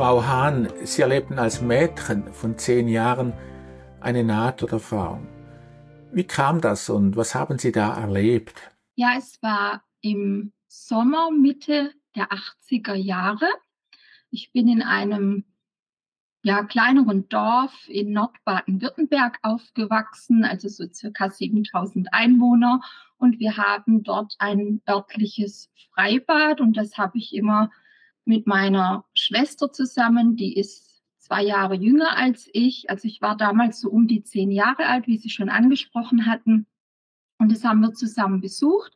Frau Hahn, Sie erlebten als Mädchen von 10 Jahren eine Nahtoderfahrung. Wie kam das und was haben Sie da erlebt? Ja, es war im Sommer Mitte der 80er Jahre. Ich bin in einem kleineren Dorf in Nordbaden-Württemberg aufgewachsen, also so circa 7000 Einwohner. Und wir haben dort ein örtliches Freibad und das habe ich immer mit meiner Schwester zusammen, die ist 2 Jahre jünger als ich. Also ich war damals so um die 10 Jahre alt, wie Sie schon angesprochen hatten. Und das haben wir zusammen besucht.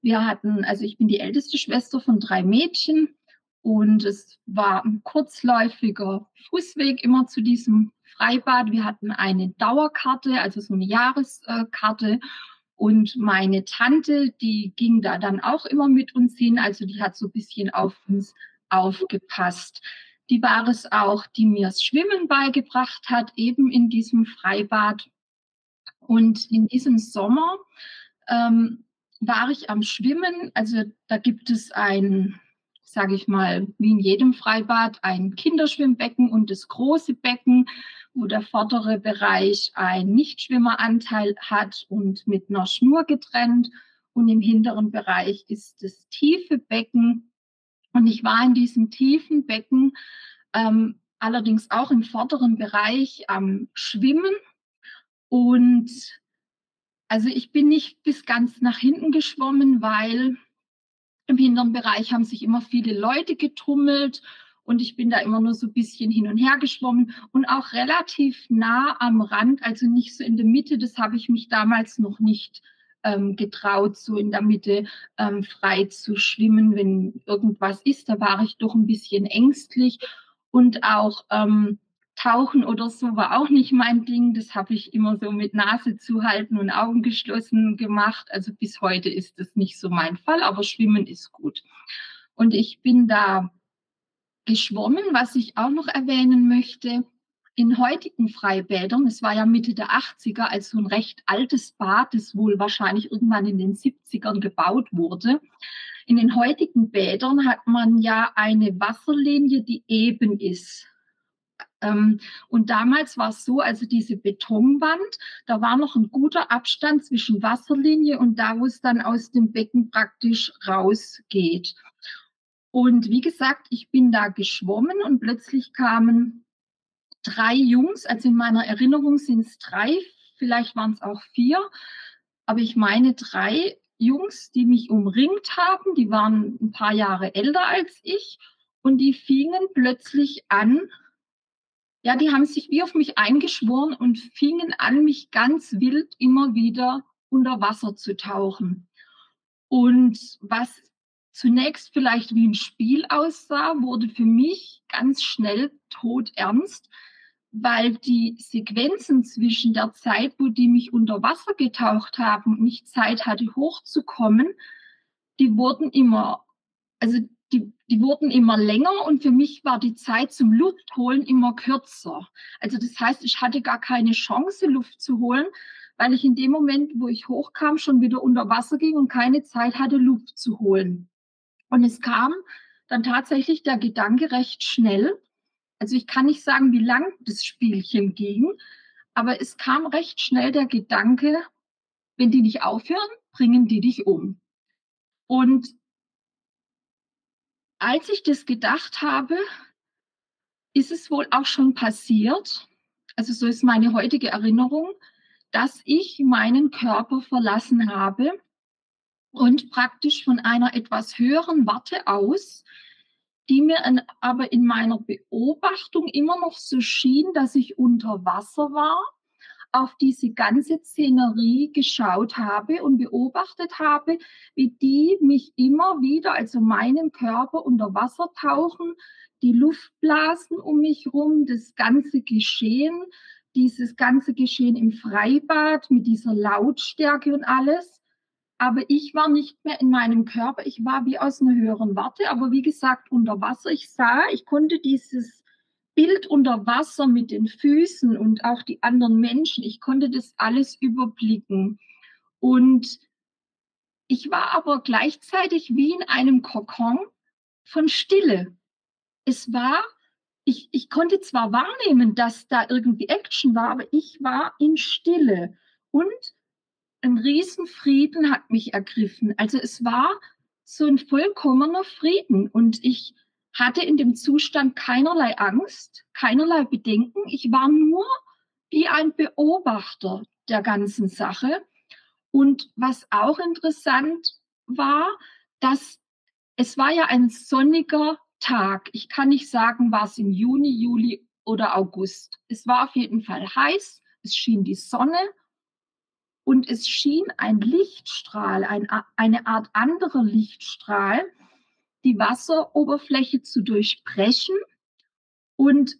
Also ich bin die älteste Schwester von 3 Mädchen und es war ein kurzläufiger Fußweg immer zu diesem Freibad. Wir hatten eine Dauerkarte, also so eine Jahreskarte. Und meine Tante, die ging da dann auch immer mit uns hin, also die hat so ein bisschen auf uns aufgepasst. Die war es auch, die mir das Schwimmen beigebracht hat, eben in diesem Freibad. Und in diesem Sommer war ich am Schwimmen. Also da gibt es sage ich mal, wie in jedem Freibad, ein Kinderschwimmbecken und das große Becken, wo der vordere Bereich einen Nichtschwimmeranteil hat und mit einer Schnur getrennt. Und im hinteren Bereich ist das tiefe Becken. Und ich war in diesem tiefen Becken, allerdings auch im vorderen Bereich am Schwimmen. Und also ich bin nicht bis ganz nach hinten geschwommen, weil im hinteren Bereich haben sich immer viele Leute getummelt und ich bin da immer nur so ein bisschen hin und her geschwommen und auch relativ nah am Rand, also nicht so in der Mitte. Das habe ich mich damals noch nicht getraut, so in der Mitte frei zu schwimmen, wenn irgendwas ist. Da war ich doch ein bisschen ängstlich und auch Tauchen oder so war auch nicht mein Ding. Das habe ich immer so mit Nase zuhalten und Augen geschlossen gemacht. Also bis heute ist das nicht so mein Fall, aber Schwimmen ist gut. Und ich bin da geschwommen, was ich auch noch erwähnen möchte. In heutigen Freibädern, es war ja Mitte der 80er, also ein recht altes Bad, das wohl wahrscheinlich irgendwann in den 70ern gebaut wurde. In den heutigen Bädern hat man ja eine Wasserlinie, die eben ist. Und damals war es so, also diese Betonwand, da war noch ein guter Abstand zwischen Wasserlinie und da, wo es dann aus dem Becken praktisch rausgeht. Und wie gesagt, ich bin da geschwommen und plötzlich kamen 3 Jungs, also in meiner Erinnerung sind es 3, vielleicht waren es auch 4, aber ich meine 3 Jungs, die mich umringt haben, die waren ein paar Jahre älter als ich und die fingen plötzlich an, ja, die haben sich wie auf mich eingeschworen und fingen an, mich ganz wild immer wieder unter Wasser zu tauchen. Und was zunächst vielleicht wie ein Spiel aussah, wurde für mich ganz schnell todernst, weil die Sequenzen zwischen der Zeit, wo die mich unter Wasser getaucht haben und ich Zeit hatte, hochzukommen, die wurden immer, also die wurden immer länger und für mich war die Zeit zum Luftholen immer kürzer. Also das heißt, ich hatte gar keine Chance, Luft zu holen, weil ich in dem Moment, wo ich hochkam, schon wieder unter Wasser ging und keine Zeit hatte, Luft zu holen. Und es kam dann tatsächlich der Gedanke recht schnell. Also ich kann nicht sagen, wie lang das Spielchen ging, aber es kam recht schnell der Gedanke, wenn die nicht aufhören, bringen die dich um. Und als ich das gedacht habe, ist es wohl auch schon passiert, also so ist meine heutige Erinnerung, dass ich meinen Körper verlassen habe und praktisch von einer etwas höheren Warte aus, die mir aber in meiner Beobachtung immer noch so schien, dass ich unter Wasser war, auf diese ganze Szenerie geschaut habe und beobachtet habe, wie die mich immer wieder, also meinen Körper unter Wasser tauchen, die Luftblasen um mich rum, das ganze Geschehen, dieses ganze Geschehen im Freibad mit dieser Lautstärke und alles. Aber ich war nicht mehr in meinem Körper, ich war wie aus einer höheren Warte, aber wie gesagt unter Wasser. Ich konnte dieses Bild unter Wasser mit den Füßen und auch die anderen Menschen, ich konnte das alles überblicken. Und ich war aber gleichzeitig wie in einem Kokon von Stille. Es war ich konnte zwar wahrnehmen, dass da irgendwie Action war, aber ich war in Stille. Und ein Riesenfrieden hat mich ergriffen. Also es war so ein vollkommener Frieden. Und ich hatte in dem Zustand keinerlei Angst, keinerlei Bedenken. Ich war nur wie ein Beobachter der ganzen Sache. Und was auch interessant war, dass es war ja ein sonniger Tag. Ich kann nicht sagen, war es im Juni, Juli oder August. Es war auf jeden Fall heiß, es schien die Sonne und es schien ein Lichtstrahl, eine Art anderer Lichtstrahl, die Wasseroberfläche zu durchbrechen. Und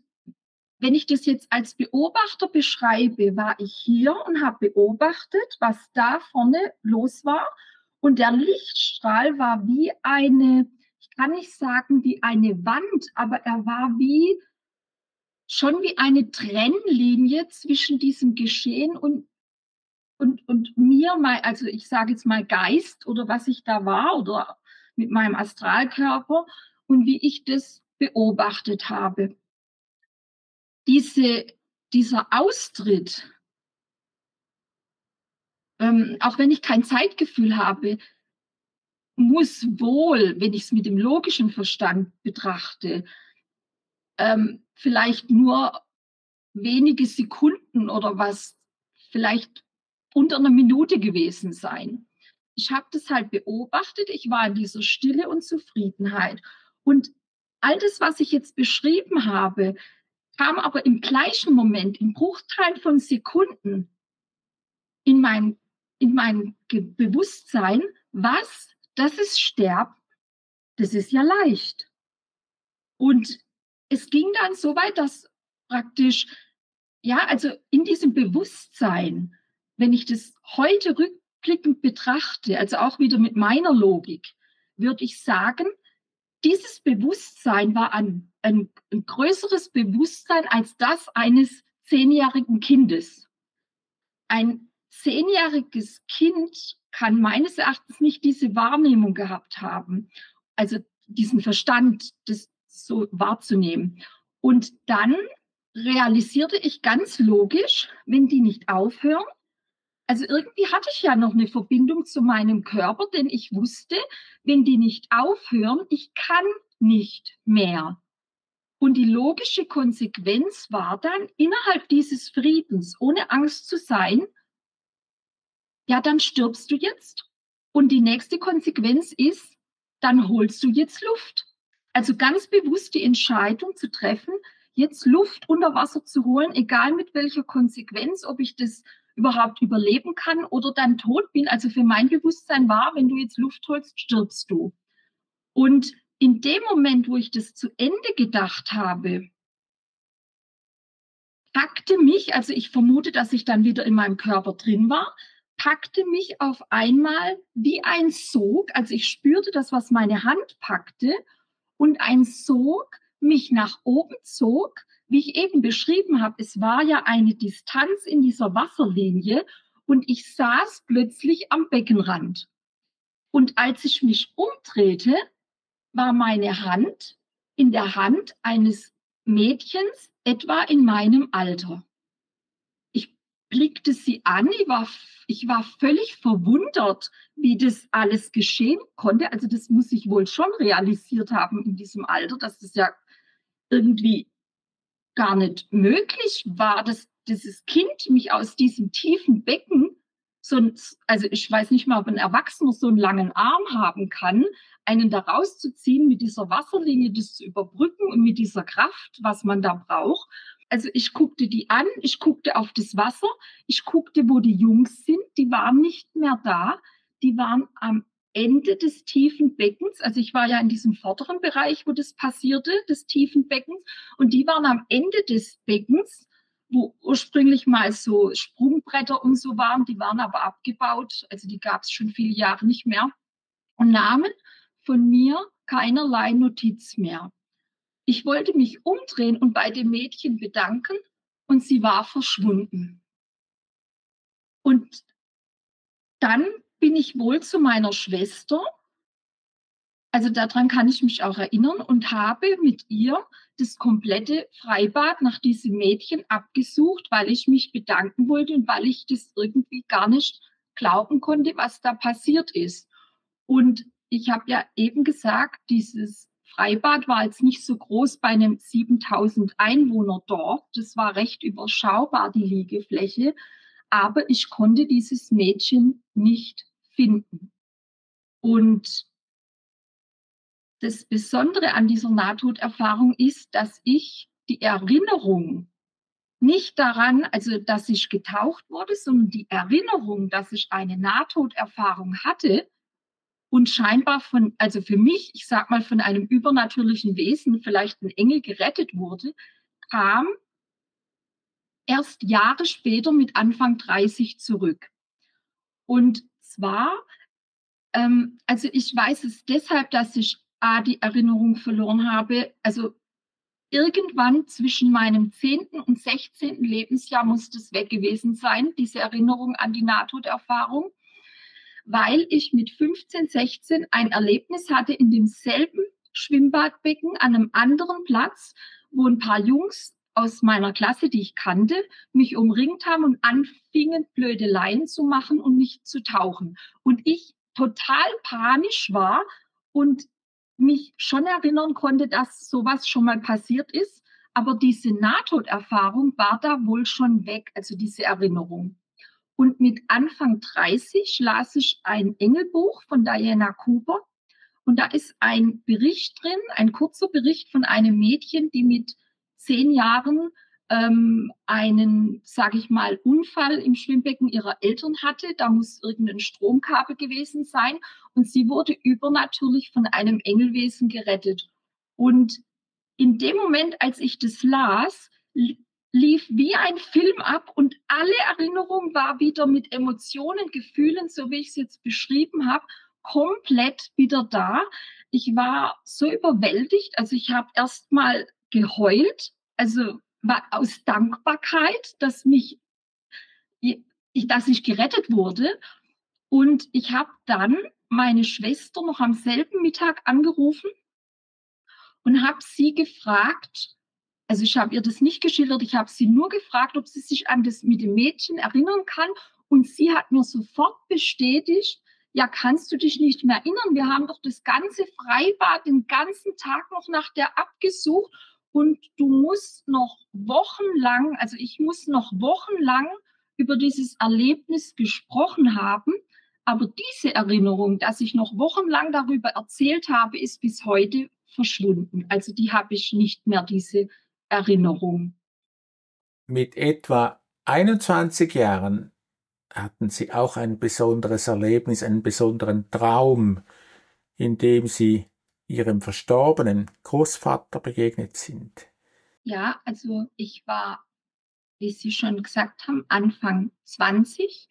wenn ich das jetzt als Beobachter beschreibe, war ich hier und habe beobachtet, was da vorne los war. Und der Lichtstrahl war wie eine, ich kann nicht sagen wie eine Wand, aber er war wie schon wie eine Trennlinie zwischen diesem Geschehen und mir, mal, also ich sage jetzt mal Geist oder was ich da war oder mit meinem Astralkörper und wie ich das beobachtet habe. Diese, dieser Austritt, auch wenn ich kein Zeitgefühl habe, muss wohl, wenn ich es mit dem logischen Verstand betrachte, vielleicht nur wenige Sekunden oder was, vielleicht unter einer Minute gewesen sein. Ich habe das halt beobachtet, ich war in dieser Stille und Zufriedenheit. Und all das, was ich jetzt beschrieben habe, kam aber im gleichen Moment, im Bruchteil von Sekunden, in mein Bewusstsein, was, das ist Sterben, das ist ja leicht. Und es ging dann so weit, dass praktisch, ja, also in diesem Bewusstsein, wenn ich das heute rückblickend betrachte, also auch wieder mit meiner Logik, würde ich sagen, dieses Bewusstsein war ein größeres Bewusstsein als das eines 10-jährigen Kindes. Ein 10-jähriges Kind kann meines Erachtens nicht diese Wahrnehmung gehabt haben, also diesen Verstand, das so wahrzunehmen. Und dann realisierte ich ganz logisch, wenn die nicht aufhören, also irgendwie hatte ich ja noch eine Verbindung zu meinem Körper, denn ich wusste, wenn die nicht aufhören, ich kann nicht mehr. Und die logische Konsequenz war dann, innerhalb dieses Friedens, ohne Angst zu sein, ja, dann stirbst du jetzt. Und die nächste Konsequenz ist, dann holst du jetzt Luft. Also ganz bewusst die Entscheidung zu treffen, jetzt Luft unter Wasser zu holen, egal mit welcher Konsequenz, ob ich das überhaupt überleben kann oder dann tot bin. Also für mein Bewusstsein war, wenn du jetzt Luft holst, stirbst du. Und in dem Moment, wo ich das zu Ende gedacht habe, packte mich, also ich vermute, dass ich dann wieder in meinem Körper drin war, packte mich auf einmal wie ein Sog, also ich spürte das, was meine Hand packte und ein Sog mich nach oben zog, wie ich eben beschrieben habe. Es war ja eine Distanz in dieser Wasserlinie und ich saß plötzlich am Beckenrand. Und als ich mich umdrehte, war meine Hand in der Hand eines Mädchens etwa in meinem Alter. Ich blickte sie an, ich war völlig verwundert, wie das alles geschehen konnte. Also das muss ich wohl schon realisiert haben in diesem Alter, dass das ja irgendwie gar nicht möglich war, dass dieses Kind mich aus diesem tiefen Becken, so ein, also ich weiß nicht mal, ob ein Erwachsener so einen langen Arm haben kann, einen da rauszuziehen, mit dieser Wasserlinie das zu überbrücken und mit dieser Kraft, was man da braucht. Also ich guckte die an, ich guckte auf das Wasser, ich guckte, wo die Jungs sind, die waren nicht mehr da, die waren am Ende des tiefen Beckens, also ich war ja in diesem vorderen Bereich, wo das passierte, des tiefen Beckens, und die waren am Ende des Beckens, wo ursprünglich mal so Sprungbretter und so waren, die waren aber abgebaut, also die gab es schon viele Jahre nicht mehr und nahmen von mir keinerlei Notiz mehr. Ich wollte mich umdrehen und bei dem Mädchen bedanken und sie war verschwunden. Und dann bin ich wohl zu meiner Schwester Also daran kann ich mich auch erinnern und habe mit ihr das komplette Freibad nach diesem Mädchen abgesucht, weil ich mich bedanken wollte und weil ich das irgendwie gar nicht glauben konnte, was da passiert ist. Und ich habe ja eben gesagt, dieses Freibad war jetzt nicht so groß bei einem 7000 Einwohner Dorf. Das war recht überschaubar, die Liegefläche. Aber ich konnte dieses Mädchen nicht finden. Und das Besondere an dieser Nahtoderfahrung ist, dass ich die Erinnerung nicht daran, also dass ich getaucht wurde, sondern die Erinnerung, dass ich eine Nahtoderfahrung hatte und scheinbar von, also für mich, ich sag mal, von einem übernatürlichen Wesen, vielleicht ein Engel gerettet wurde, kam erst Jahre später mit Anfang 30 zurück. Und zwar, also ich weiß es deshalb, dass ich die Erinnerung verloren habe. Also irgendwann zwischen meinem 10. und 16. Lebensjahr muss das weg gewesen sein, diese Erinnerung an die Nahtoderfahrung, weil ich mit 15, 16 ein Erlebnis hatte in demselben Schwimmbadbecken an einem anderen Platz, wo ein paar Jungs aus meiner Klasse, die ich kannte, mich umringt haben und anfingen, Blödeleien zu machen und mich zu tauchen. Und ich total panisch war und mich schon erinnern konnte, dass sowas schon mal passiert ist. Aber diese Nahtoderfahrung war da wohl schon weg, also diese Erinnerung. Und mit Anfang 30 las ich ein Engelbuch von Diana Cooper. Und da ist ein Bericht drin, ein kurzer Bericht von einem Mädchen, die mit 10 Jahren einen, sage ich mal, Unfall im Schwimmbecken ihrer Eltern hatte. Da muss irgendein Stromkabel gewesen sein. Und sie wurde übernatürlich von einem Engelwesen gerettet. Und in dem Moment, als ich das las, lief wie ein Film ab und alle Erinnerung war wieder mit Emotionen, Gefühlen, so wie ich es jetzt beschrieben habe, komplett wieder da. Ich war so überwältigt, also ich habe erst mal geheult, also war aus Dankbarkeit, dass ich gerettet wurde. Und ich habe dann meine Schwester noch am selben Mittag angerufen und habe sie gefragt, also ich habe ihr das nicht geschildert, ich habe sie nur gefragt, ob sie sich an das mit dem Mädchen erinnern kann. Und sie hat mir sofort bestätigt, ja, kannst du dich nicht mehr erinnern? Wir haben doch das ganze Freibad den ganzen Tag noch nach der abgesucht und du musst noch wochenlang, also ich muss noch wochenlang über dieses Erlebnis gesprochen haben. Aber diese Erinnerung, dass ich noch wochenlang darüber erzählt habe, ist bis heute verschwunden. Also die habe ich nicht mehr, diese Erinnerung. Mit etwa 21 Jahren hatten Sie auch ein besonderes Erlebnis, einen besonderen Traum, in dem Sie Ihrem verstorbenen Großvater begegnet sind. Ja, also ich war, wie Sie schon gesagt haben, Anfang 20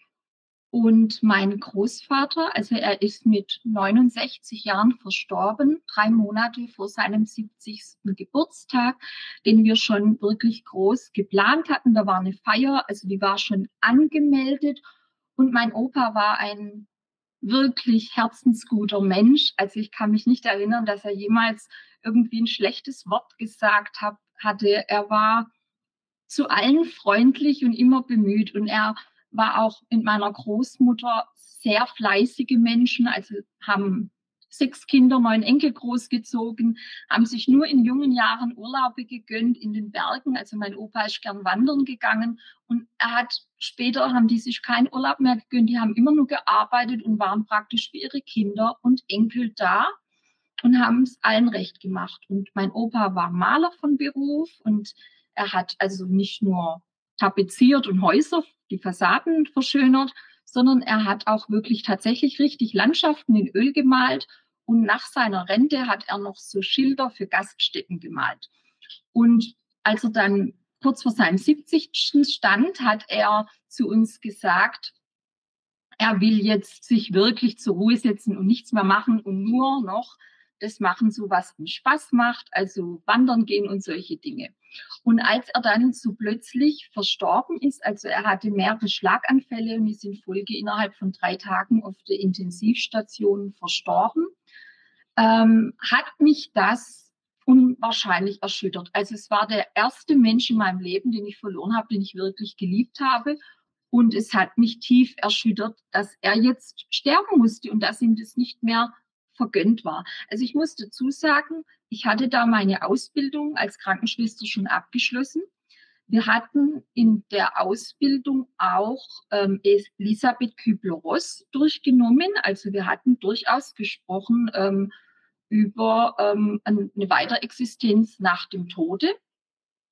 und mein Großvater, also er ist mit 69 Jahren verstorben, 3 Monate vor seinem 70. Geburtstag, den wir schon wirklich groß geplant hatten. Da war eine Feier, also die war schon angemeldet. Und mein Opa war ein wirklich herzensguter Mensch. Also ich kann mich nicht erinnern, dass er jemals irgendwie ein schlechtes Wort gesagt hatte. Er war zu allen freundlich und immer bemüht. Und er war auch mit meiner Großmutter sehr fleißige Menschen, also haben 6 Kinder, 9 Enkel großgezogen, haben sich nur in jungen Jahren Urlaube gegönnt in den Bergen. Also mein Opa ist gern wandern gegangen und später haben die sich keinen Urlaub mehr gegönnt. Die haben immer nur gearbeitet und waren praktisch für ihre Kinder und Enkel da und haben es allen recht gemacht. Und mein Opa war Maler von Beruf und er hat also nicht nur tapeziert und Häuser, die Fassaden verschönert, sondern er hat auch wirklich tatsächlich richtig Landschaften in Öl gemalt. Und nach seiner Rente hat er noch so Schilder für Gaststätten gemalt. Und als er dann kurz vor seinem 70. stand, hat er zu uns gesagt, er will jetzt sich wirklich zur Ruhe setzen und nichts mehr machen und nur noch das machen, so was ihm Spaß macht, also wandern gehen und solche Dinge. Und als er dann so plötzlich verstorben ist, also er hatte mehrere Schlaganfälle und ist in Folge innerhalb von 3 Tagen auf der Intensivstation verstorben, hat mich das unwahrscheinlich erschüttert. Also es war der erste Mensch in meinem Leben, den ich verloren habe, den ich wirklich geliebt habe. Und es hat mich tief erschüttert, dass er jetzt sterben musste und dass ihm das nicht mehr vergönnt war. Also ich muss dazu sagen, ich hatte da meine Ausbildung als Krankenschwester schon abgeschlossen. Wir hatten in der Ausbildung auch Elisabeth Kübler-Ross durchgenommen. Also wir hatten durchaus gesprochen über eine Weiterexistenz nach dem Tode.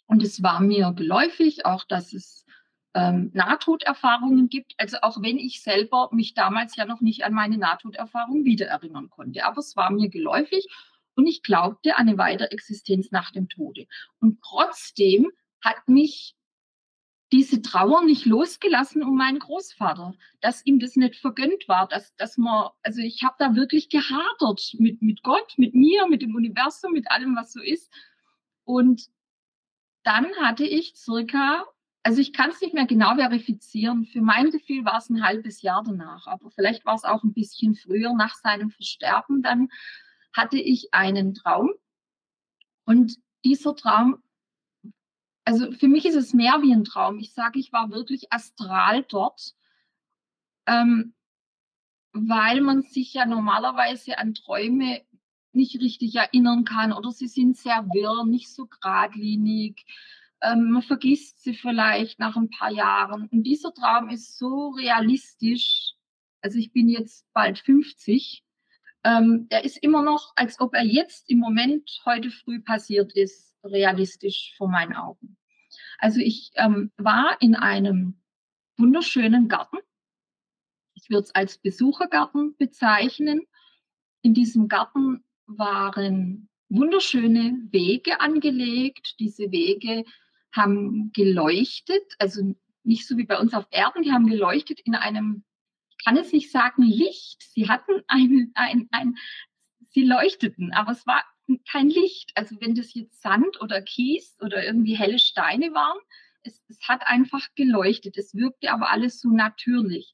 Und es war mir geläufig, auch dass es Nahtoderfahrungen gibt. Also auch wenn ich selber mich damals ja noch nicht an meine Nahtoderfahrung wiedererinnern konnte. Aber es war mir geläufig und ich glaubte an eine Weiterexistenz nach dem Tode. Und trotzdem hat mich diese Trauer nicht losgelassen um meinen Großvater, dass ihm das nicht vergönnt war, dass man, also ich habe da wirklich gehadert mit Gott, mit mir, mit dem Universum, mit allem, was so ist. Und dann hatte ich circa, also ich kann es nicht mehr genau verifizieren, für mein Gefühl war es ein halbes Jahr danach, aber vielleicht war es auch ein bisschen früher nach seinem Versterben, dann hatte ich einen Traum und dieser Traum, also für mich ist es mehr wie ein Traum. Ich sage, ich war wirklich astral dort, ähm, weil man sich ja normalerweise an Träume nicht richtig erinnern kann oder sie sind sehr wirr, nicht so geradlinig. Man vergisst sie vielleicht nach ein paar Jahren. Und dieser Traum ist so realistisch. Also ich bin jetzt bald 50. Er ist immer noch, als ob er jetzt im Moment heute früh passiert ist, realistisch vor meinen Augen. Also ich war in einem wunderschönen Garten. Ich würde es als Besuchergarten bezeichnen. In diesem Garten waren wunderschöne Wege angelegt. Diese Wege haben geleuchtet, also nicht so wie bei uns auf Erden, die haben geleuchtet in einem, ich kann jetzt nicht sagen Licht. Sie hatten sie leuchteten, aber es war kein Licht. Also wenn das jetzt Sand oder Kies oder irgendwie helle Steine waren, es hat einfach geleuchtet. Es wirkte aber alles so natürlich.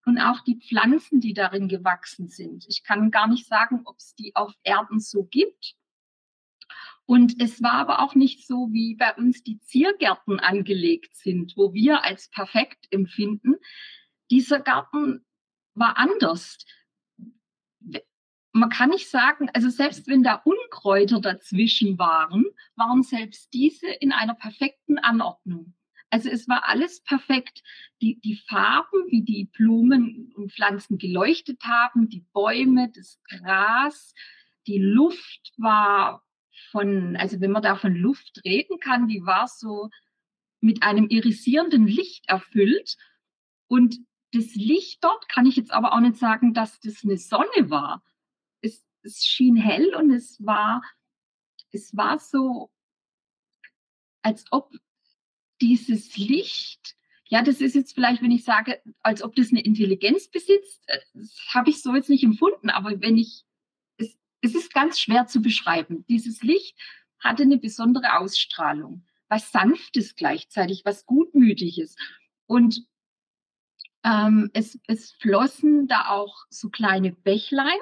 Und auch die Pflanzen, die darin gewachsen sind. Ich kann gar nicht sagen, ob es die auf Erden so gibt. Und es war aber auch nicht so, wie bei uns die Ziergärten angelegt sind, wo wir als perfekt empfinden. Dieser Garten war anders. Man kann nicht sagen, also selbst wenn da Unkräuter dazwischen waren, waren selbst diese in einer perfekten Anordnung. Also es war alles perfekt. Die Farben, wie die Blumen und Pflanzen geleuchtet haben, die Bäume, das Gras, die Luft war von, also wenn man da von Luft reden kann, die war so mit einem irisierenden Licht erfüllt. Und das Licht dort kann ich jetzt aber auch nicht sagen, dass das eine Sonne war. Es schien hell und es war so, als ob dieses Licht, ja, das ist jetzt vielleicht, wenn ich sage, als ob das eine Intelligenz besitzt, das habe ich so jetzt nicht empfunden, aber es ist ganz schwer zu beschreiben. Dieses Licht hatte eine besondere Ausstrahlung, was Sanftes gleichzeitig, was Gutmütiges. Und es flossen da auch so kleine Bächlein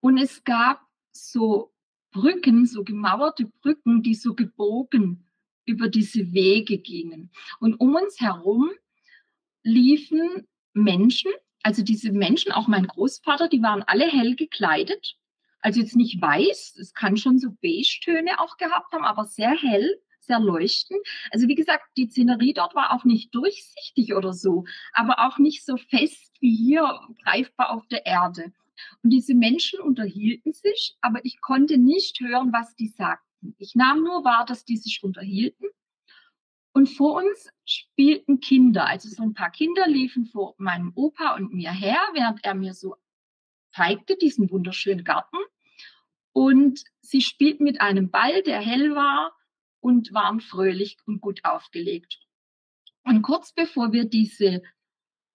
und es gab so Brücken, so gemauerte Brücken, die so gebogen über diese Wege gingen. Und um uns herum liefen Menschen, also diese Menschen, auch mein Großvater, die waren alle hell gekleidet. Also jetzt nicht weiß, es kann schon so Beige-Töne auch gehabt haben, aber sehr hell, sehr leuchtend. Also wie gesagt, die Szenerie dort war auch nicht durchsichtig oder so, aber auch nicht so fest wie hier greifbar auf der Erde. Und diese Menschen unterhielten sich, aber ich konnte nicht hören, was die sagten. Ich nahm nur wahr, dass die sich unterhielten. Und vor uns spielten Kinder, also so ein paar Kinder liefen vor meinem Opa und mir her, während er mir so zeigte, diesen wunderschönen Garten. Und sie spielten mit einem Ball, der hell war und waren fröhlich und gut aufgelegt. Und kurz bevor wir diese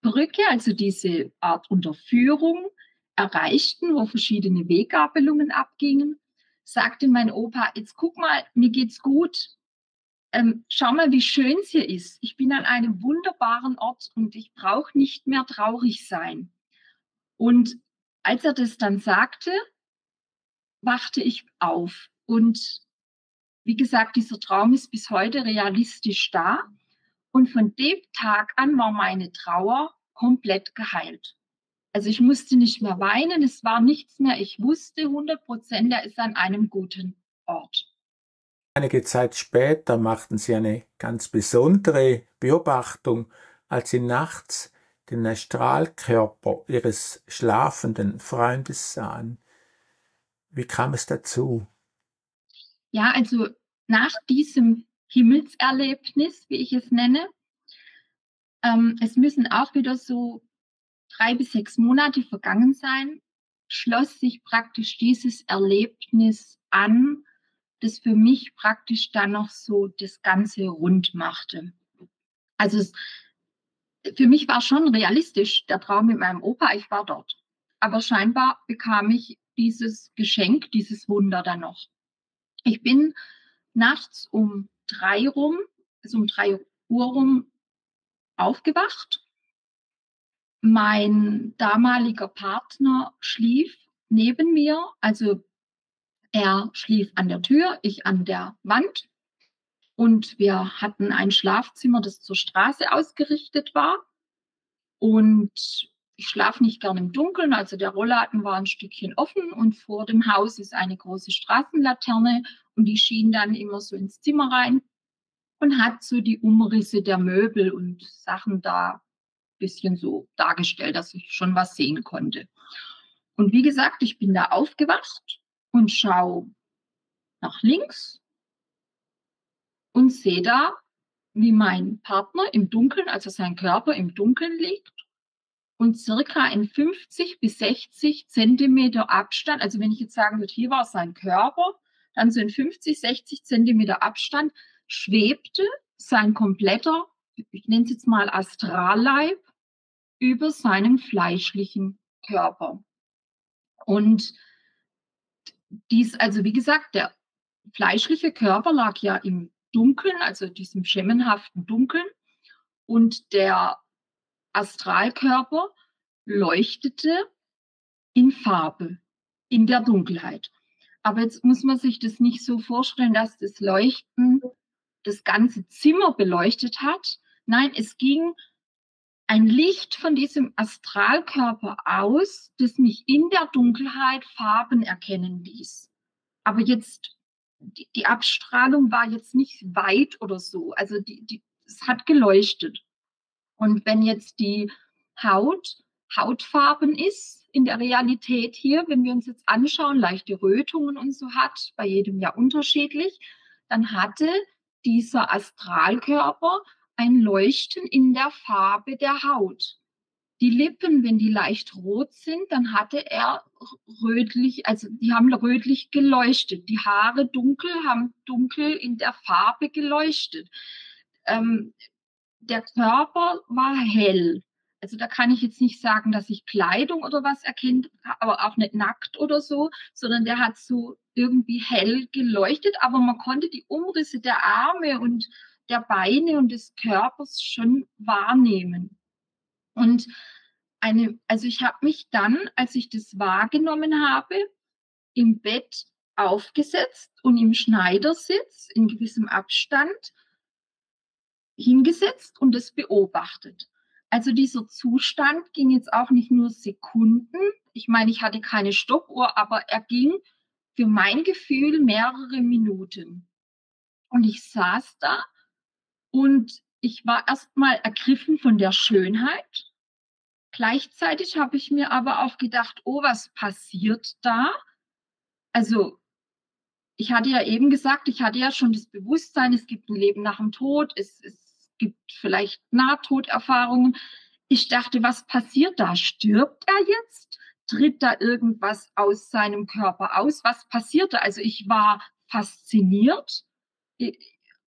Brücke, also diese Art Unterführung erreichten, wo verschiedene Weggabelungen abgingen, sagte mein Opa, jetzt guck mal, mir geht's gut. Schau mal, wie schön es hier ist. Ich bin an einem wunderbaren Ort und ich brauche nicht mehr traurig sein. Und als er das dann sagte, wachte ich auf. Und wie gesagt, dieser Traum ist bis heute realistisch da. Und von dem Tag an war meine Trauer komplett geheilt. Also ich musste nicht mehr weinen, es war nichts mehr. Ich wusste 100%, er ist an einem guten Ort. Einige Zeit später machten sie eine ganz besondere Beobachtung, als sie nachts den Astralkörper ihres schlafenden Freundes sahen. Wie kam es dazu? Ja, also nach diesem Himmelserlebnis, wie ich es nenne, es müssen auch wieder so 3 bis 6 Monate vergangen sein, schloss sich praktisch dieses Erlebnis an, das für mich praktisch dann noch so das Ganze rund machte. Also für mich war schon realistisch der Traum mit meinem Opa, ich war dort. Aber scheinbar bekam ich dieses Geschenk, dieses Wunder dann noch. Ich bin nachts um 3 rum, also um 3 Uhr rum aufgewacht. Mein damaliger Partner schlief neben mir, also er schlief an der Tür, ich an der Wand. Und wir hatten ein Schlafzimmer, das zur Straße ausgerichtet war. Und ich schlafe nicht gern im Dunkeln, also der Rollladen war ein Stückchen offen und vor dem Haus ist eine große Straßenlaterne und die schien dann immer so ins Zimmer rein und hat so die Umrisse der Möbel und Sachen da ein bisschen so dargestellt, dass ich schon was sehen konnte. Und wie gesagt, ich bin da aufgewacht und schaue nach links und sehe da, wie mein Partner im Dunkeln, also sein Körper im Dunkeln liegt und circa in 50 bis 60 Zentimeter Abstand, also wenn ich jetzt sagen würde, hier war sein Körper, dann so in 50, 60 Zentimeter Abstand schwebte sein kompletter, ich nenne es jetzt mal Astralleib, über seinem fleischlichen Körper. Und dies, also wie gesagt, der fleischliche Körper lag ja im Dunkeln, also diesem schemenhaften Dunkeln, und der Astralkörper leuchtete in Farbe, in der Dunkelheit. Aber jetzt muss man sich das nicht so vorstellen, dass das Leuchten das ganze Zimmer beleuchtet hat. Nein, es ging ein Licht von diesem Astralkörper aus, das mich in der Dunkelheit Farben erkennen ließ. Aber jetzt, die Abstrahlung war jetzt nicht weit oder so. Also es hat geleuchtet. Und wenn jetzt die Haut Hautfarben ist in der Realität hier, wenn wir uns jetzt anschauen, leichte Rötungen und so hat, bei jedem ja unterschiedlich, dann hatte dieser Astralkörper ein Leuchten in der Farbe der Haut. Die Lippen, wenn die leicht rot sind, dann hatte er rötlich, also die haben rötlich geleuchtet. Die Haare dunkel, haben dunkel in der Farbe geleuchtet. Ähm, der Körper war hell. Also da kann ich jetzt nicht sagen, dass ich Kleidung oder was erkenne, aber auch nicht nackt oder so, sondern der hat so irgendwie hell geleuchtet, aber man konnte die Umrisse der Arme und der Beine und des Körpers schon wahrnehmen. Und also ich habe mich dann, als ich das wahrgenommen habe, im Bett aufgesetzt und im Schneidersitz in gewissem Abstand hingesetzt und es beobachtet. Also dieser Zustand ging jetzt auch nicht nur Sekunden. Ich meine, ich hatte keine Stoppuhr, aber er ging für mein Gefühl mehrere Minuten. Und ich saß da und ich war erstmal ergriffen von der Schönheit. Gleichzeitig habe ich mir aber auch gedacht, oh, was passiert da? Also ich hatte ja eben gesagt, ich hatte ja schon das Bewusstsein, es gibt ein Leben nach dem Tod, es gibt vielleicht Nahtoderfahrungen. Ich dachte, was passiert da? Stirbt er jetzt? Tritt da irgendwas aus seinem Körper aus? Was passiert da? Also ich war fasziniert,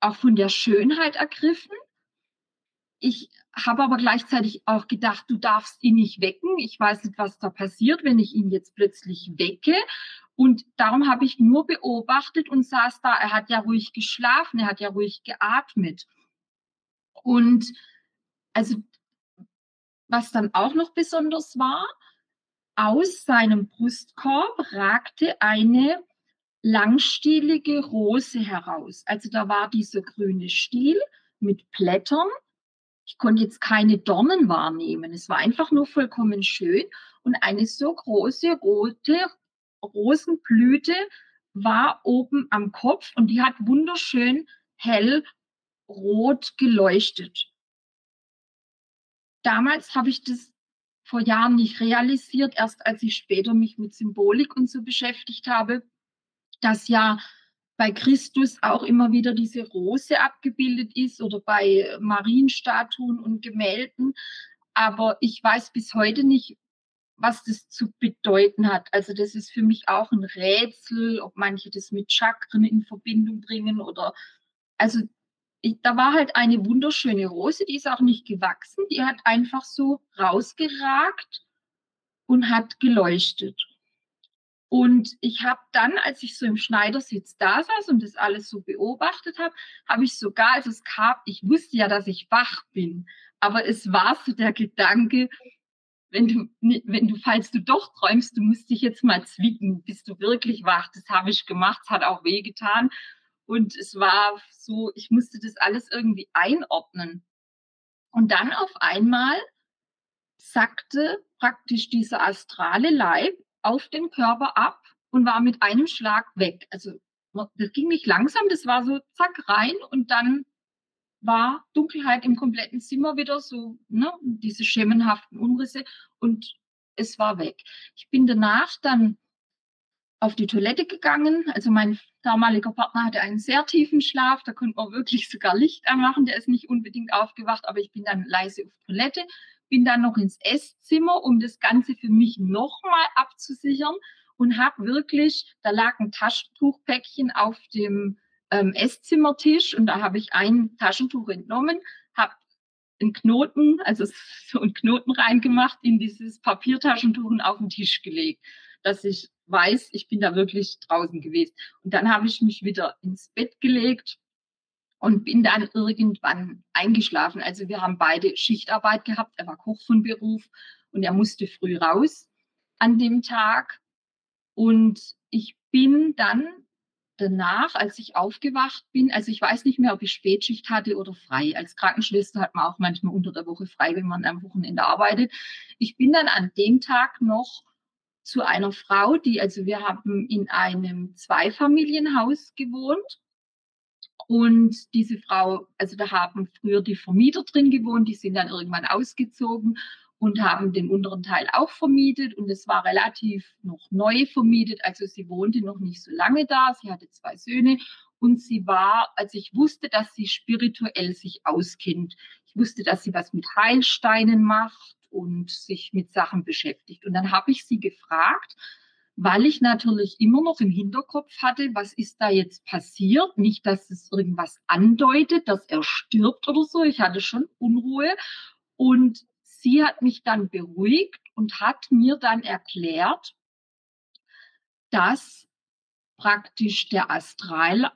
auch von der Schönheit ergriffen. Ich habe aber gleichzeitig auch gedacht, du darfst ihn nicht wecken. Ich weiß nicht, was da passiert, wenn ich ihn jetzt plötzlich wecke. Und darum habe ich nur beobachtet und saß da. Er hat ja ruhig geschlafen, er hat ja ruhig geatmet. Und also, was dann auch noch besonders war, aus seinem Brustkorb ragte eine langstielige Rose heraus. Also da war dieser grüne Stiel mit Blättern. Ich konnte jetzt keine Dornen wahrnehmen. Es war einfach nur vollkommen schön. Und eine so große rote Rosenblüte war oben am Kopf und die hat wunderschön hellrot geleuchtet. Damals habe ich das vor Jahren nicht realisiert, erst als ich später mich mit Symbolik und so beschäftigt habe, dass ja bei Christus auch immer wieder diese Rose abgebildet ist oder bei Marienstatuen und Gemälden. Aber ich weiß bis heute nicht, was das zu bedeuten hat. Also das ist für mich auch ein Rätsel, ob manche das mit Chakren in Verbindung bringen oder also da war halt eine wunderschöne Rose, die ist auch nicht gewachsen, die hat einfach so rausgeragt und hat geleuchtet. Und ich habe dann, als ich so im Schneidersitz da saß und das alles so beobachtet habe, habe ich sogar, als es kam, ich wusste ja, dass ich wach bin, aber es war so der Gedanke, falls du doch träumst, du musst dich jetzt mal zwicken, bist du wirklich wach? Das habe ich gemacht, es hat auch wehgetan. Und es war so, ich musste das alles irgendwie einordnen. Und dann auf einmal sackte praktisch dieser astrale Leib auf den Körper ab und war mit einem Schlag weg. Also das ging nicht langsam, das war so zack rein und dann war Dunkelheit im kompletten Zimmer wieder so, ne, diese schemenhaften Umrisse und es war weg. Ich bin danach dann auf die Toilette gegangen. Also mein damaliger Partner hatte einen sehr tiefen Schlaf, da konnte man wirklich sogar Licht anmachen, der ist nicht unbedingt aufgewacht, aber ich bin dann leise auf Toilette, bin dann noch ins Esszimmer, um das Ganze für mich nochmal abzusichern und habe wirklich, da lag ein Taschentuchpäckchen auf dem Esszimmertisch und da habe ich ein Taschentuch entnommen, habe einen Knoten, also so einen Knoten reingemacht in dieses Papiertaschentuch und auf den Tisch gelegt, dass ich weiß, ich bin da wirklich draußen gewesen. Und dann habe ich mich wieder ins Bett gelegt und bin dann irgendwann eingeschlafen. Also wir haben beide Schichtarbeit gehabt. Er war Koch von Beruf und er musste früh raus an dem Tag. Und ich bin dann danach, als ich aufgewacht bin, also ich weiß nicht mehr, ob ich Spätschicht hatte oder frei. Als Krankenschwester hat man auch manchmal unter der Woche frei, wenn man am Wochenende arbeitet. Ich bin dann an dem Tag noch zu einer Frau, also wir haben in einem Zweifamilienhaus gewohnt. Und diese Frau, also da haben früher die Vermieter drin gewohnt, die sind dann irgendwann ausgezogen und haben den unteren Teil auch vermietet. Und es war relativ noch neu vermietet. Also sie wohnte noch nicht so lange da. Sie hatte 2 Söhne und sie war, also ich wusste, dass sie spirituell sich auskennt. Ich wusste, dass sie was mit Heilsteinen macht und sich mit Sachen beschäftigt. Und dann habe ich sie gefragt, weil ich natürlich immer noch im Hinterkopf hatte, was ist da jetzt passiert? Nicht, dass es irgendwas andeutet, dass er stirbt oder so. Ich hatte schon Unruhe. Und sie hat mich dann beruhigt und hat mir dann erklärt, dass praktisch der Astralleib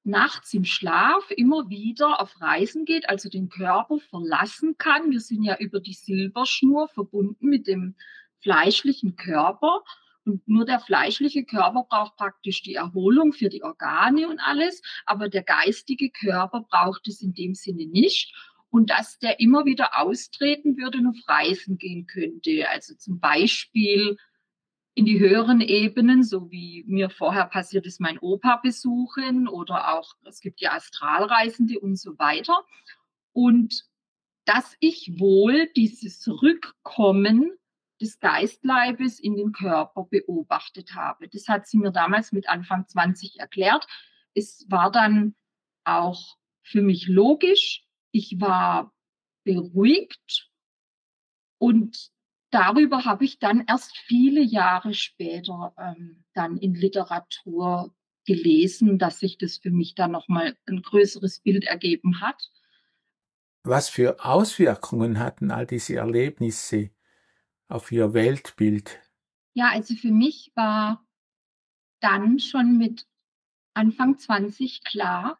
nachts im Schlaf immer wieder auf Reisen geht, also den Körper verlassen kann. Wir sind ja über die Silberschnur verbunden mit dem fleischlichen Körper. Und nur der fleischliche Körper braucht praktisch die Erholung für die Organe und alles, aber der geistige Körper braucht es in dem Sinne nicht. Und dass der immer wieder austreten würde und auf Reisen gehen könnte. Also zum Beispiel in die höheren Ebenen, so wie mir vorher passiert ist, mein Opa besuchen oder auch, es gibt ja Astralreisende und so weiter. Und dass ich wohl dieses Rückkommen des Geistleibes in den Körper beobachtet habe. Das hat sie mir damals mit Anfang 20 erklärt. Es war dann auch für mich logisch. Ich war beruhigt und darüber habe ich dann erst viele Jahre später dann in Literatur gelesen, dass sich das für mich dann nochmal ein größeres Bild ergeben hat. Was für Auswirkungen hatten all diese Erlebnisse auf Ihr Weltbild? Ja, also für mich war dann schon mit Anfang 20 klar,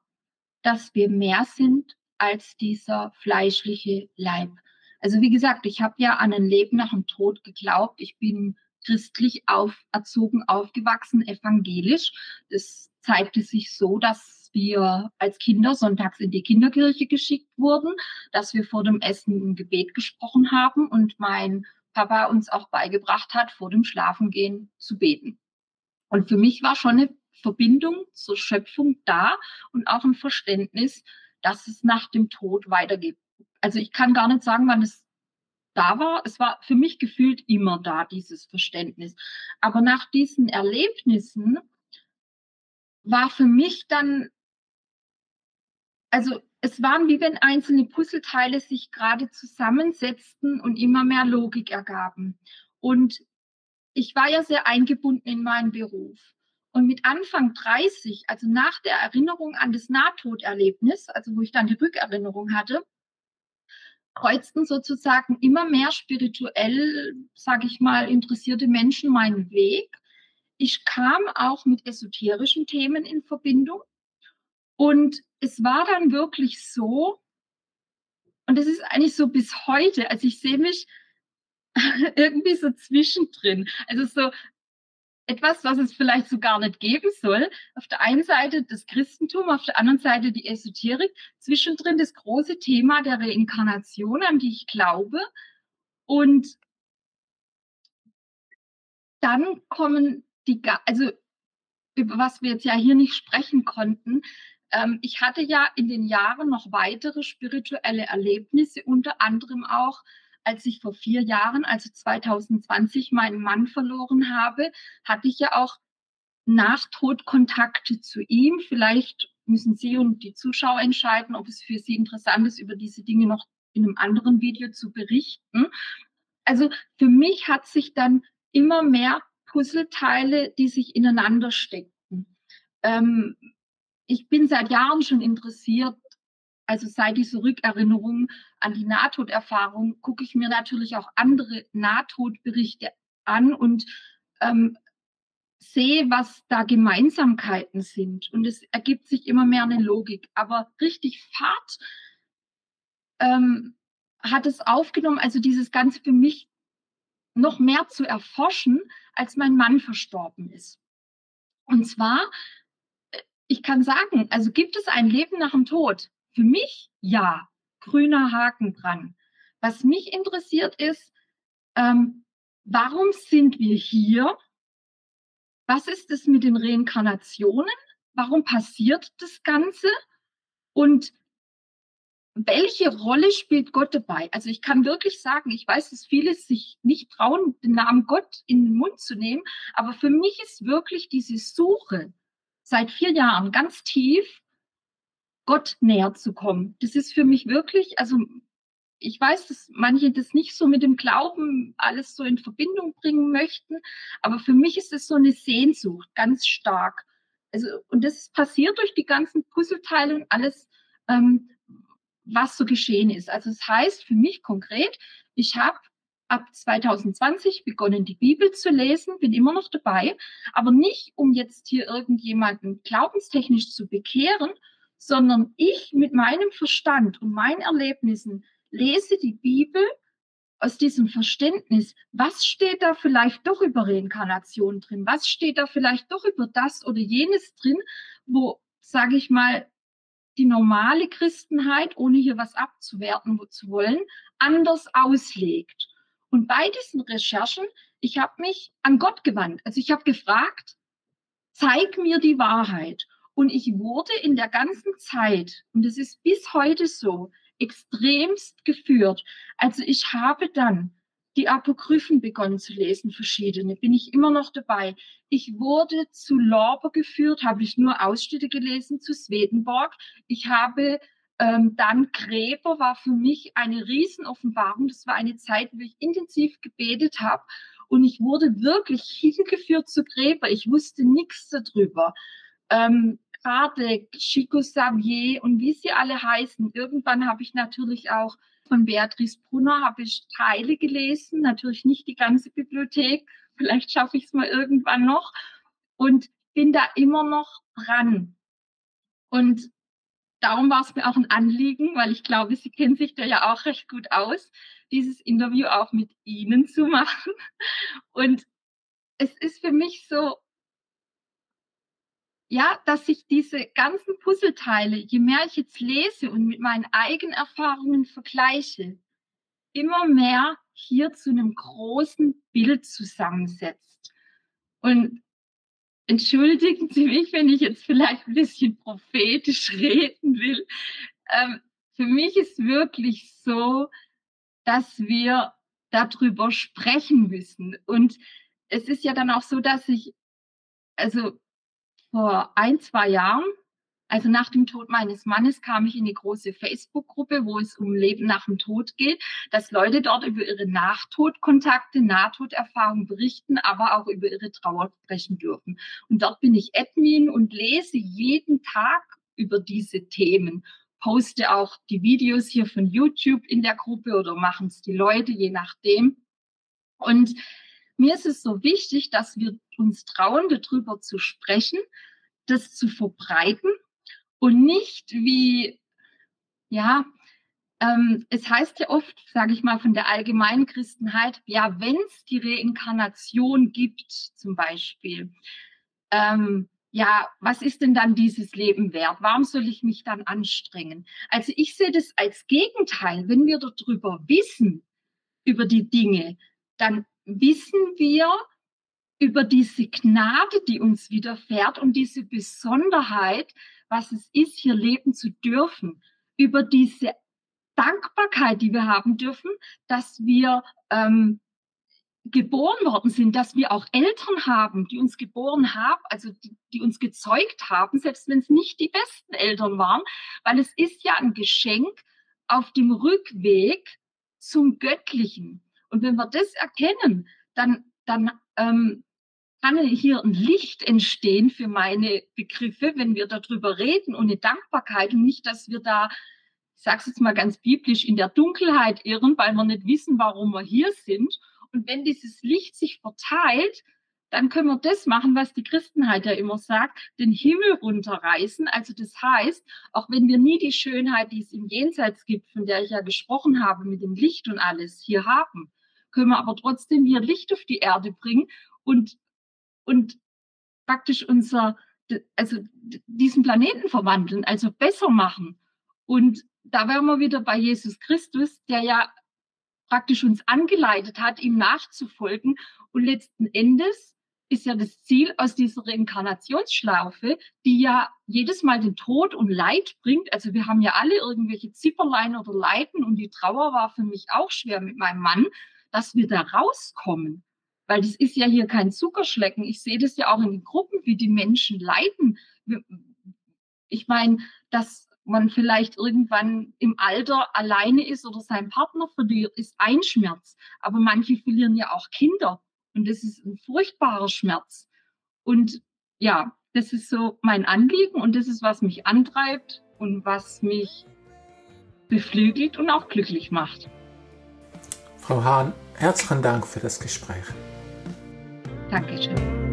dass wir mehr sind als dieser fleischliche Leib. Also wie gesagt, ich habe ja an ein Leben nach dem Tod geglaubt. Ich bin christlich erzogen, aufgewachsen, evangelisch. Das zeigte sich so, dass wir als Kinder sonntags in die Kinderkirche geschickt wurden, dass wir vor dem Essen ein Gebet gesprochen haben und mein Papa uns auch beigebracht hat, vor dem Schlafengehen zu beten. Und für mich war schon eine Verbindung zur Schöpfung da und auch ein Verständnis, dass es nach dem Tod weitergeht. Also ich kann gar nicht sagen, wann es da war. Es war für mich gefühlt immer da, dieses Verständnis. Aber nach diesen Erlebnissen war für mich dann, also es waren wie wenn einzelne Puzzleteile sich gerade zusammensetzten und immer mehr Logik ergaben. Und ich war ja sehr eingebunden in meinen Beruf. Und mit Anfang 30, also nach der Erinnerung an das Nahtoderlebnis, also wo ich dann die Rückerinnerung hatte, kreuzten sozusagen immer mehr spirituell, sage ich mal, interessierte Menschen meinen Weg. Ich kam auch mit esoterischen Themen in Verbindung. Und es war dann wirklich so, und es ist eigentlich so bis heute, also ich sehe mich irgendwie so zwischendrin. Also so etwas, was es vielleicht so gar nicht geben soll. Auf der einen Seite das Christentum, auf der anderen Seite die Esoterik, zwischendrin das große Thema der Reinkarnation, an die ich glaube. Und dann kommen also über was wir jetzt ja hier nicht sprechen konnten. Ich hatte ja in den Jahren noch weitere spirituelle Erlebnisse, unter anderem auch, als ich vor 4 Jahren, also 2020, meinen Mann verloren habe, hatte ich ja auch Nachtodkontakte zu ihm. Vielleicht müssen Sie und die Zuschauer entscheiden, ob es für Sie interessant ist, über diese Dinge noch in einem anderen Video zu berichten. Also für mich hat sich dann immer mehr Puzzleteile, die sich ineinander steckten. Ähm, Ich bin seit Jahren schon interessiert, also seit dieser Rückerinnerung an die Nahtoderfahrung, gucke ich mir natürlich auch andere Nahtodberichte an und ähm, sehe, was da Gemeinsamkeiten sind. Und es ergibt sich immer mehr eine Logik. Aber richtig Fahrt ähm, hat es aufgenommen, also dieses Ganze für mich noch mehr zu erforschen, als mein Mann verstorben ist. Und zwar, ich kann sagen, also gibt es ein Leben nach dem Tod? Für mich ja, grüner Haken dran. Was mich interessiert ist, warum sind wir hier? Was ist es mit den Reinkarnationen? Warum passiert das Ganze? Und welche Rolle spielt Gott dabei? Also ich kann wirklich sagen, ich weiß, dass viele sich nicht trauen, den Namen Gott in den Mund zu nehmen, aber für mich ist wirklich diese Suche seit 4 Jahren ganz tief, Gott näher zu kommen. Das ist für mich wirklich, also ich weiß, dass manche das nicht so mit dem Glauben alles so in Verbindung bringen möchten, aber für mich ist es so eine Sehnsucht, ganz stark. Also, und das passiert durch die ganzen Puzzleteile und alles, ähm, was so geschehen ist. Also das heißt für mich konkret, ich habe ab 2020 begonnen, die Bibel zu lesen, bin immer noch dabei, aber nicht, um jetzt hier irgendjemanden glaubenstechnisch zu bekehren, sondern ich mit meinem Verstand und meinen Erlebnissen lese die Bibel aus diesem Verständnis, was steht da vielleicht doch über Reinkarnation drin, was steht da vielleicht doch über das oder jenes drin, wo, sage ich mal, die normale Christenheit, ohne hier was abzuwerten zu wollen, anders auslegt. Und bei diesen Recherchen, ich habe mich an Gott gewandt. Also ich habe gefragt, zeig mir die Wahrheit. Und ich wurde in der ganzen Zeit, und es ist bis heute so, extremst geführt. Also ich habe dann die Apokryphen begonnen zu lesen, verschiedene, bin ich immer noch dabei. Ich wurde zu Lorber geführt, habe ich nur Ausschnitte gelesen, zu Swedenborg. Ich habe dann Gräber, war für mich eine Riesenoffenbarung. Das war eine Zeit, wo ich intensiv gebetet habe und ich wurde wirklich hingeführt zu Gräber. Ich wusste nichts darüber. Kardec, Chico Xavier und wie sie alle heißen. Irgendwann habe ich natürlich auch von Beatrice Brunner habe ich Teile gelesen, natürlich nicht die ganze Bibliothek. Vielleicht schaffe ich es mal irgendwann noch und bin da immer noch dran. Und darum war es mir auch ein Anliegen, weil ich glaube, Sie kennen sich da ja auch recht gut aus, dieses Interview auch mit Ihnen zu machen. Und es ist für mich so, ja, dass ich diese ganzen Puzzleteile, je mehr ich jetzt lese und mit meinen eigenen Erfahrungen vergleiche, immer mehr hier zu einem großen Bild zusammensetzt. Und entschuldigen Sie mich, wenn ich jetzt vielleicht ein bisschen prophetisch reden will. Für mich ist wirklich so, dass wir darüber sprechen müssen. Und es ist ja dann auch so, dass ich, also vor 1, 2 Jahren, also nach dem Tod meines Mannes, kam ich in eine große Facebook-Gruppe, wo es um Leben nach dem Tod geht, dass Leute dort über ihre Nachtodkontakte, Nahtoderfahrungen berichten, aber auch über ihre Trauer sprechen dürfen. Und dort bin ich Admin und lese jeden Tag über diese Themen, poste auch die Videos hier von YouTube in der Gruppe oder machen es die Leute, je nachdem. Und mir ist es so wichtig, dass wir uns trauen, darüber zu sprechen, das zu verbreiten und nicht wie, ja, es heißt ja oft, sage ich mal, von der allgemeinen Christenheit, ja, wenn es die Reinkarnation gibt, zum Beispiel, ja, was ist denn dann dieses Leben wert? Warum soll ich mich dann anstrengen? Also ich sehe das als Gegenteil. Wenn wir darüber wissen, über die Dinge, dann wissen wir über diese Gnade, die uns widerfährt und diese Besonderheit, was es ist, hier leben zu dürfen, über diese Dankbarkeit, die wir haben dürfen, dass wir geboren worden sind, dass wir auch Eltern haben, die uns geboren haben, also die uns gezeugt haben, selbst wenn es nicht die besten Eltern waren, weil es ist ja ein Geschenk auf dem Rückweg zum Göttlichen. Und wenn wir das erkennen, dann kann hier ein Licht entstehen für meine Begriffe, wenn wir darüber reden und eine Dankbarkeit und nicht, dass wir da, ich sage es jetzt mal ganz biblisch, in der Dunkelheit irren, weil wir nicht wissen, warum wir hier sind. Und wenn dieses Licht sich verteilt, dann können wir das machen, was die Christenheit ja immer sagt, den Himmel runterreißen. Also das heißt, auch wenn wir nie die Schönheit, die es im Jenseits gibt, von der ich ja gesprochen habe, mit dem Licht und alles hier haben, können wir aber trotzdem hier Licht auf die Erde bringen und praktisch also diesen Planeten verwandeln, also besser machen. Und da wären wir wieder bei Jesus Christus, der ja praktisch uns angeleitet hat, ihm nachzufolgen. Und letzten Endes ist ja das Ziel aus dieser Reinkarnationsschlaufe, die ja jedes Mal den Tod und Leid bringt. Also wir haben ja alle irgendwelche Zipperlein oder Leiden und die Trauer war für mich auch schwer mit meinem Mann, dass wir da rauskommen. Weil das ist ja hier kein Zuckerschlecken. Ich sehe das ja auch in den Gruppen, wie die Menschen leiden. Ich meine, dass man vielleicht irgendwann im Alter alleine ist oder seinen Partner verliert, ist ein Schmerz. Aber manche verlieren ja auch Kinder. Und das ist ein furchtbarer Schmerz. Und ja, das ist so mein Anliegen und das ist, was mich antreibt und was mich beflügelt und auch glücklich macht. Frau Hahn, herzlichen Dank für das Gespräch. Dankeschön.